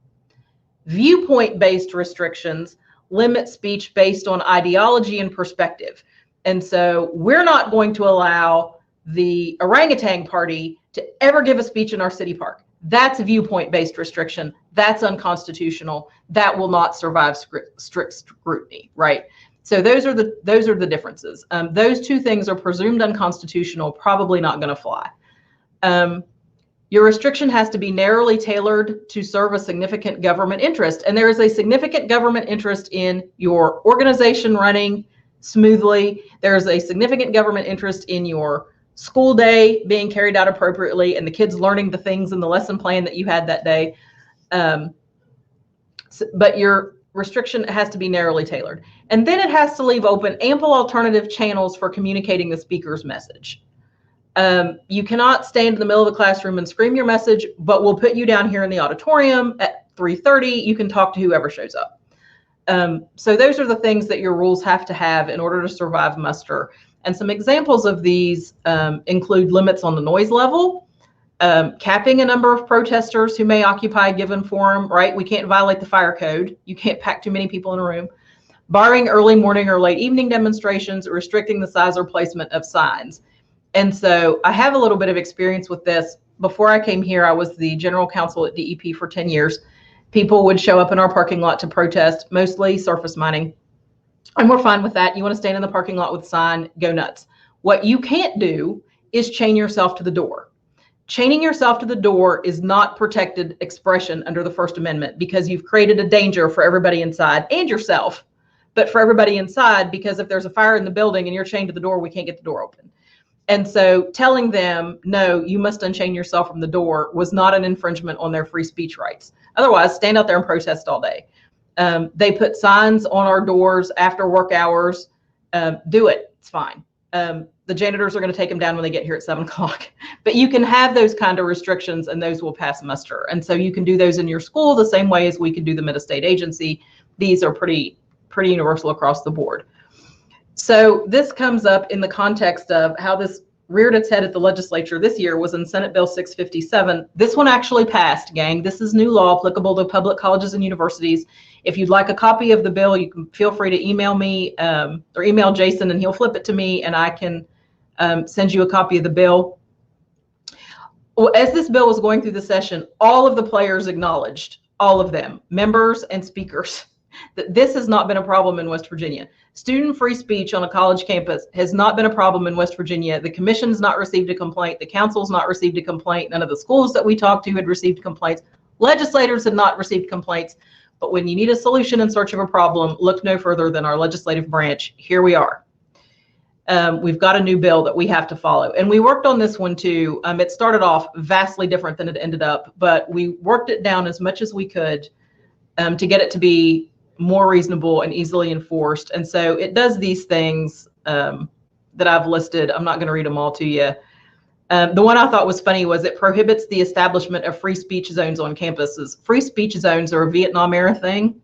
Viewpoint-based restrictions limit speech based on ideology and perspective. And so we're not going to allow the orangutan party to ever give a speech in our city park. That's a viewpoint-based restriction. That's unconstitutional. That will not survive strict scrutiny, right? So those are the differences. Those two things are presumed unconstitutional, probably not going to fly. Your restriction has to be narrowly tailored to serve a significant government interest. And there is a significant government interest in your organization running smoothly. There is a significant government interest in your school day being carried out appropriately and the kids learning the things in the lesson plan that you had that day. But your restriction has to be narrowly tailored. And then it has to leave open ample alternative channels for communicating the speaker's message. You cannot stand in the middle of the classroom and scream your message, but we'll put you down here in the auditorium at 3:30. You can talk to whoever shows up. So those are the things that your rules have to have in order to survive muster. And some examples of these include limits on the noise level, capping a number of protesters who may occupy a given forum, right? We can't violate the fire code. You can't pack too many people in a room. Barring early morning or late evening demonstrations, restricting the size or placement of signs. And so I have a little bit of experience with this. Before I came here, I was the general counsel at DEP for 10 years. People would show up in our parking lot to protest, mostly surface mining. And we're fine with that. You want to stand in the parking lot with a sign, go nuts. What you can't do is chain yourself to the door. Chaining yourself to the door is not protected expression under the First Amendment because you've created a danger for everybody inside and yourself, but for everybody inside, because if there's a fire in the building and you're chained to the door, we can't get the door open. And so telling them, no, you must unchain yourself from the door was not an infringement on their free speech rights. Otherwise, stand out there and protest all day. They put signs on our doors after work hours. Do it. It's fine. The janitors are going to take them down when they get here at 7 o'clock. But you can have those kind of restrictions and those will pass muster. And so you can do those in your school the same way as we can do them at a state agency. These are pretty universal across the board. So this comes up in the context of how this reared its head at the legislature this year was in Senate Bill 657. This one actually passed, gang. This is new law applicable to public colleges and universities. If you'd like a copy of the bill, you can feel free to email me or email Jason and he'll flip it to me and I can send you a copy of the bill. Well, as this bill was going through the session, all of the players acknowledged, all of them, members and speakers, that this has not been a problem in West Virginia. Student free speech on a college campus has not been a problem in West Virginia. The commission's not received a complaint. The council's not received a complaint. None of the schools that we talked to had received complaints. Legislators had not received complaints. But when you need a solution in search of a problem, look no further than our legislative branch. Here we are. We've got a new bill that we have to follow. And we worked on this one too. It started off vastly different than it ended up, but we worked it down as much as we could to get it to be more reasonable and easily enforced. And so it does these things that I've listed. I'm not going to read them all to you. The one I thought was funny was it prohibits the establishment of free speech zones on campuses. Free speech zones are a Vietnam era thing.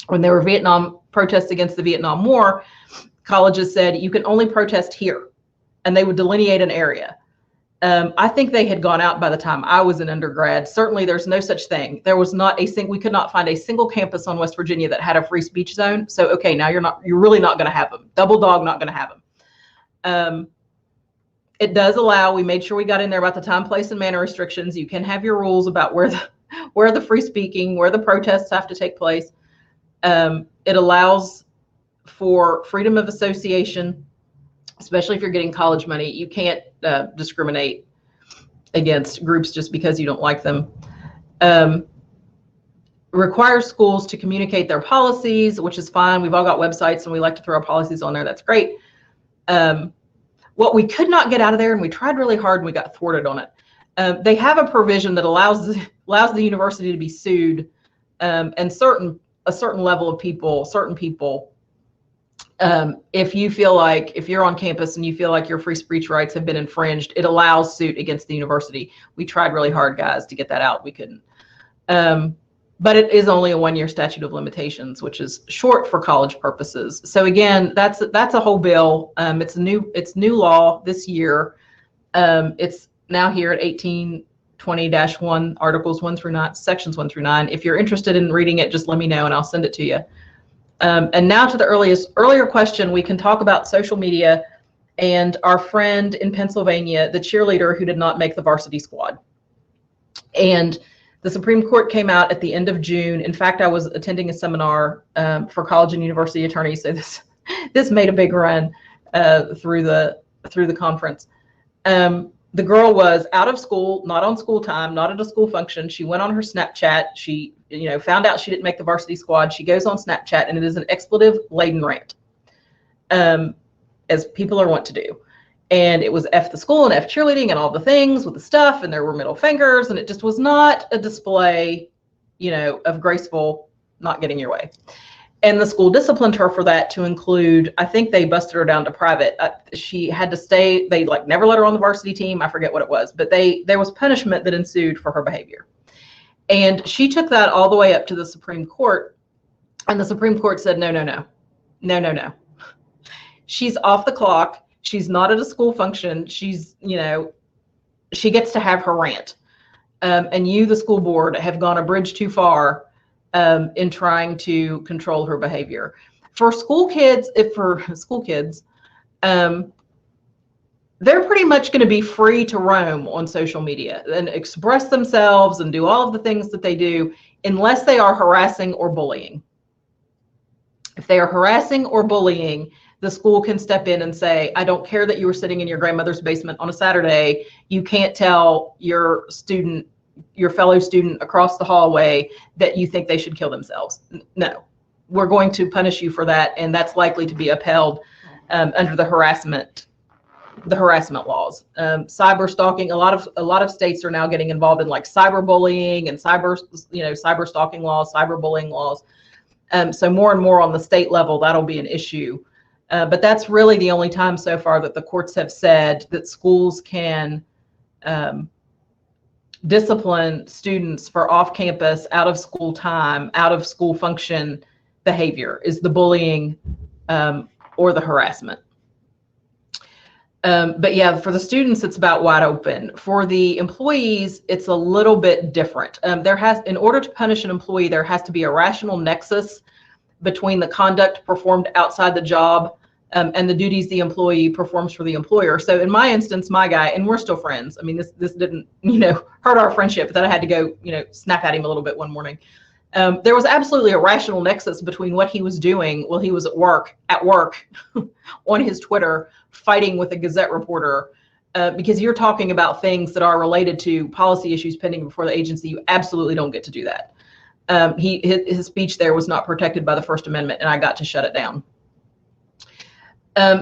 When there were Vietnam protests against the Vietnam War, colleges said you can only protest here, and they would delineate an area. I think they had gone out by the time I was an undergrad. Certainly there's no such thing. There was not we could not find a single campus on West Virginia that had a free speech zone. So, okay, now you're really not going to have them. Double dog, not going to have them. It does allow, we made sure we got in there about the time, place, and manner restrictions. You can have your rules about where the free speaking, where the protests have to take place. It allows for freedom of association. especially if you're getting college money. You can't discriminate against groups just because you don't like them. Requires schools to communicate their policies, which is fine. We've all got websites and we like to throw our policies on there. That's great. What we could not get out of there, and we tried really hard and we got thwarted on it. They have a provision that allows the university to be sued, and a certain level of people, if you feel like, if you're on campus and you feel like your free speech rights have been infringed, it allows suit against the university. We tried really hard, guys, to get that out. We couldn't. But it is only a 1-year statute of limitations, which is short for college purposes. So again, that's a whole bill. It's new law this year. It's now here at 1820-1, articles 1 through 9, sections 1 through 9. If you're interested in reading it, just let me know and I'll send it to you. And now to the earlier question, we can talk about social media and our friend in Pennsylvania, the cheerleader who did not make the varsity squad. And the Supreme Court came out at the end of June. In fact, I was attending a seminar for college and university attorneys, so this made a big run through the conference. The girl was out of school, not on school time, not at a school function. She went on her Snapchat. She, found out she didn't make the varsity squad. She goes on Snapchat, and it is an expletive-laden rant, as people are wont to do. And it was F the school and F cheerleading and all the things with the stuff, and there were middle fingers, and it just was not a display, of graceful not getting your way. And the school disciplined her for that, to include, I think they busted her down to private. She had to stay, they never let her on the varsity team. I forget what it was, but there was punishment that ensued for her behavior. And she took that all the way up to the Supreme Court, and the Supreme Court said, no. She's off the clock. She's not at a school function. She's, she gets to have her rant. And you, the school board, have gone a bridge too far in trying to control her behavior. For school kids, they're pretty much going to be free to roam on social media and express themselves and do all of the things that they do, unless they are harassing or bullying. If they are harassing or bullying, the school can step in and say, I don't care that you were sitting in your grandmother's basement on a Saturday. You can't tell your fellow student across the hallway that you think they should kill themselves. No, we're going to punish you for that. And that's likely to be upheld under the harassment laws. Cyber stalking, a lot of states are now getting involved in like cyberbullying and cyber stalking laws, cyberbullying laws. So more and more on the state level, that'll be an issue. But that's really the only time so far that the courts have said that schools can discipline students for off-campus, out of school time, out of school function behavior, is the bullying or the harassment. But yeah, for the students, it's about wide open. For the employees, it's a little bit different. In order to punish an employee, there has to be a rational nexus between the conduct performed outside the job and the duties the employee performs for the employer. So in my instance, my guy, and we're still friends. I mean, this didn't, hurt our friendship, but then I had to go, snap at him a little bit one morning. There was absolutely a rational nexus between what he was doing while he was at work on his Twitter, fighting with a Gazette reporter, because you're talking about things that are related to policy issues pending before the agency. You absolutely don't get to do that. His speech there was not protected by the First Amendment, and I got to shut it down.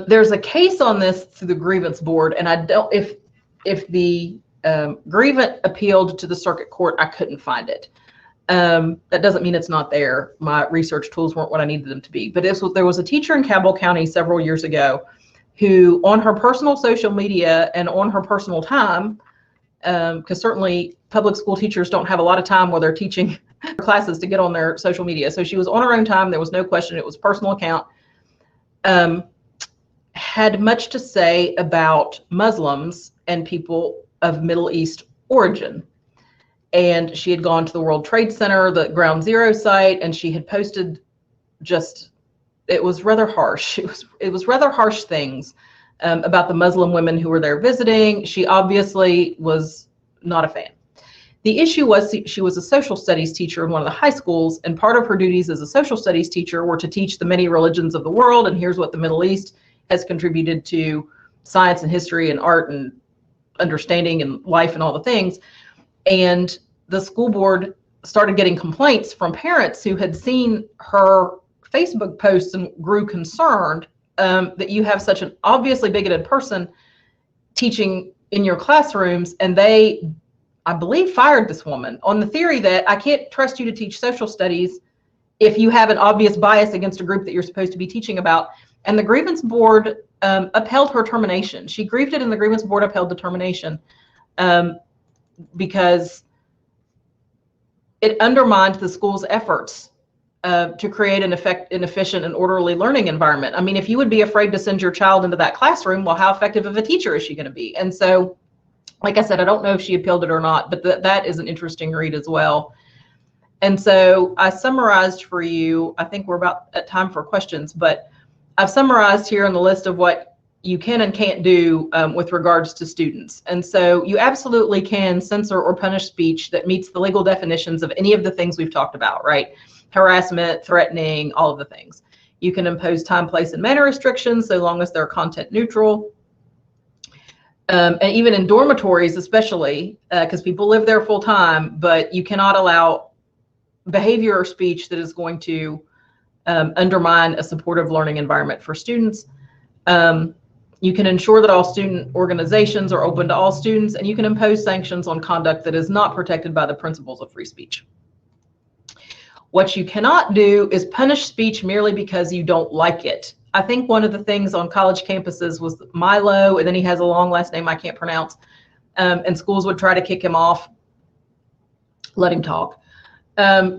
There's a case on this through the grievance board, and I don't, if the grievant appealed to the circuit court, I couldn't find it. That doesn't mean it's not there. My research tools weren't what I needed them to be. But there was a teacher in Cabell County several years ago who, on her personal social media and on her personal time, because certainly public school teachers don't have a lot of time while they're teaching classes to get on their social media. So she was on her own time. There was no question. It was a personal account. Had much to say about Muslims and people of Middle East origin. And she had gone to the World Trade Center, the Ground Zero site, and she had posted it was rather harsh. It was rather harsh things about the Muslim women who were there visiting. She obviously was not a fan. The issue was she was a social studies teacher in one of the high schools, and part of her duties as a social studies teacher were to teach the many religions of the world, and here's what the Middle East has contributed to science and history and art and understanding and life and all the things. And the school board started getting complaints from parents who had seen her Facebook posts and grew concerned that you have such an obviously bigoted person teaching in your classrooms. And they, I believe, fired this woman on the theory that I can't trust you to teach social studies if you have an obvious bias against a group that you're supposed to be teaching about. And the grievance board upheld her termination. She grieved it, and the grievance board upheld the termination because it undermined the school's efforts to create an efficient and orderly learning environment. I mean, if you would be afraid to send your child into that classroom, well, how effective of a teacher is she going to be? And so, like I said, I don't know if she appealed it or not, but that is an interesting read as well. And so I summarized for you, I think we're about at time for questions, but I've summarized here in the list of what you can and can't do with regards to students. And so you absolutely can censor or punish speech that meets the legal definitions of any of the things we've talked about, right? Harassment, threatening, all of the things. You can impose time, place, and manner restrictions so long as they're content neutral. And even in dormitories, especially, because people live there full time, but you cannot allow behavior or speech that is going to undermine a supportive learning environment for students. You can ensure that all student organizations are open to all students, and you can impose sanctions on conduct that is not protected by the principles of free speech. What you cannot do is punish speech merely because you don't like it. I think one of the things on college campuses was Milo, and then he has a long last name I can't pronounce, and schools would try to kick him off, let him talk.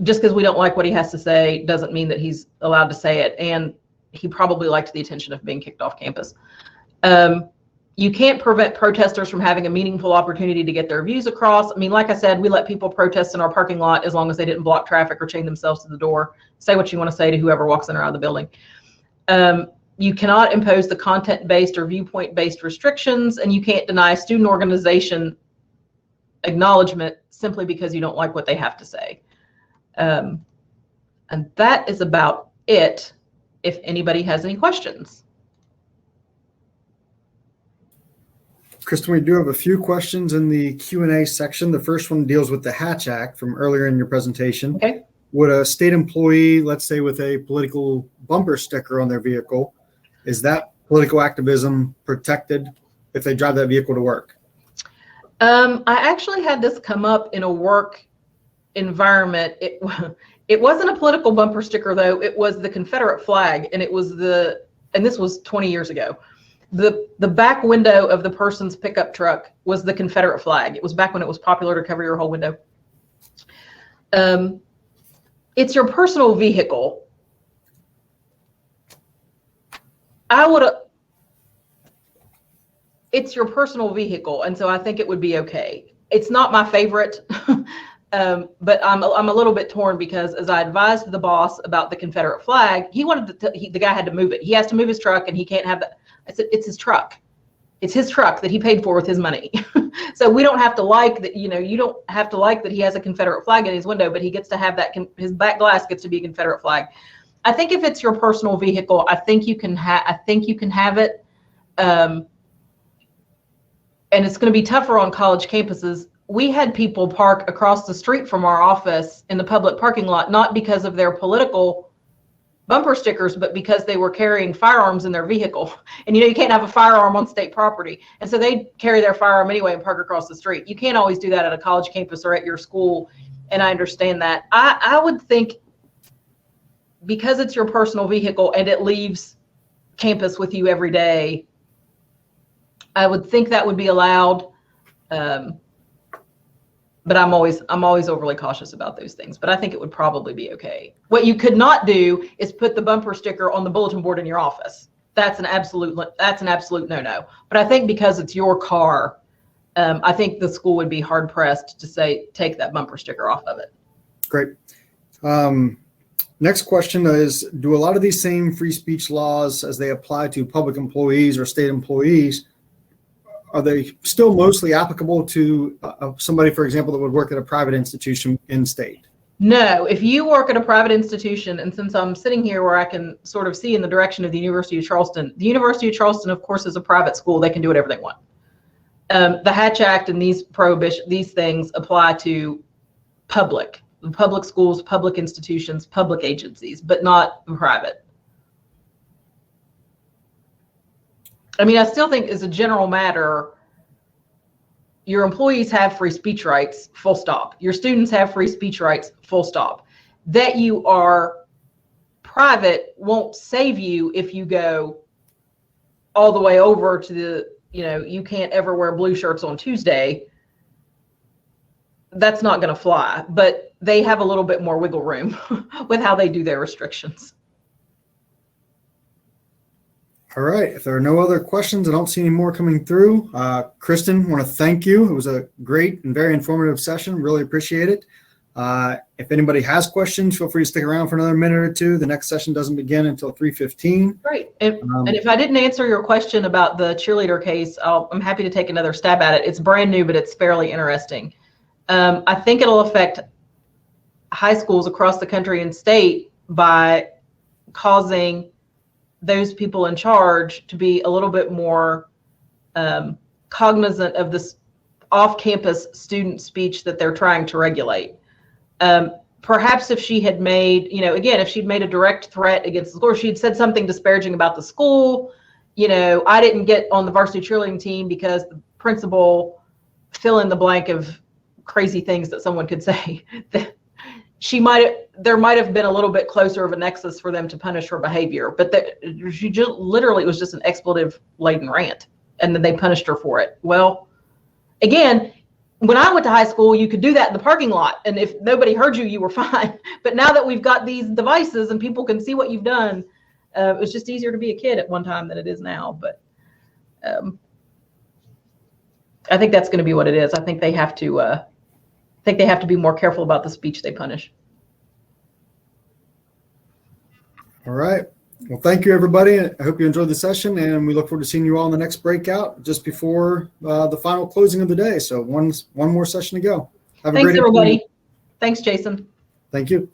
Just because we don't like what he has to say doesn't mean that he's allowed to say it, and he probably liked the attention of being kicked off campus. You can't prevent protesters from having a meaningful opportunity to get their views across. I mean, like I said, we let people protest in our parking lot as long as they didn't block traffic or chain themselves to the door. Say what you want to say to whoever walks in or out of the building. You cannot impose the content-based or viewpoint-based restrictions, and you can't deny student organization acknowledgement simply because you don't like what they have to say. And that is about it, if anybody has any questions. Kristen, we do have a few questions in the Q&A section. The first one deals with the Hatch Act from earlier in your presentation. Okay. Would a state employee, let's say with a political bumper sticker on their vehicle, is that political activism protected if they drive that vehicle to work? I actually had this come up in a work environment. It wasn't a political bumper sticker, though. It was the Confederate flag, and and this was 20 years ago. The back window of the person's pickup truck was the Confederate flag. It was back when it was popular to cover your whole window. It's your personal vehicle. It's your personal vehicle, and so I think it would be okay. It's not my favorite, but I'm a little bit torn because as I advised the boss about the Confederate flag, he wanted the guy had to move it. He has to move his truck, and he can't have that. I said, it's his truck. It's his truck that he paid for with his money. So we don't have to like that, you don't have to like that he has a Confederate flag in his window, but he gets to have that, his back glass gets to be a Confederate flag. I think if it's your personal vehicle, I think you can have it. And it's going to be tougher on college campuses. We had people park across the street from our office in the public parking lot, not because of their political bumper stickers, but because they were carrying firearms in their vehicle. And you can't have a firearm on state property. And so they carry their firearm anyway and park across the street. You can't always do that at a college campus or at your school. And I understand that. I would think because it's your personal vehicle and it leaves campus with you every day, I would think that would be allowed. But I'm always overly cautious about those things. But I think it would probably be okay. What you could not do is put the bumper sticker on the bulletin board in your office. That's an absolute no-no. But I think because it's your car, I think the school would be hard pressed to say take that bumper sticker off of it. Great. Next question is: do a lot of these same free speech laws, as they apply to public employees or state employees, are they still mostly applicable to somebody, for example, that would work at a private institution in state? No, if you work at a private institution, and since I'm sitting here where I can sort of see in the direction of the University of Charleston, of course, is a private school. They can do whatever they want. The Hatch Act and these things apply to public schools, public institutions, public agencies, but not private. I mean, I still think as a general matter, your employees have free speech rights, full stop. Your students have free speech rights, full stop. That you are private won't save you if you go all the way over to the, you can't ever wear blue shirts on Tuesday. That's not going to fly, but they have a little bit more wiggle room with how they do their restrictions. All right. If there are no other questions, I don't see any more coming through. Kristen, want to thank you. It was a great and very informative session. Really appreciate it. If anybody has questions, feel free to stick around for another minute or two. The next session doesn't begin until 3:15. Great. And if I didn't answer your question about the cheerleader case, I'm happy to take another stab at it. It's brand new, but it's fairly interesting. I think it'll affect high schools across the country and state by causing those people in charge to be a little bit more cognizant of this off-campus student speech that they're trying to regulate. Perhaps if she had made, again, if she'd made a direct threat against the school, or she'd said something disparaging about the school, I didn't get on the varsity cheerleading team because the principal, fill in the blank of crazy things that someone could say, there might have been a little bit closer of a nexus for them to punish her behavior, but she just literally, it was just an expletive laden rant, and then they punished her for it. Well, again, when I went to high school, you could do that in the parking lot, and if nobody heard you, you were fine. But now that we've got these devices and people can see what you've done, it was just easier to be a kid at one time than it is now. But I think that's going to be what it is. I think they have to be more careful about the speech they punish. All right. Well, thank you, everybody. I hope you enjoyed the session, and we look forward to seeing you all in the next breakout just before the final closing of the day. So one more session to go. Have a great Thanks, everybody. Thanks, Jason. Thank you.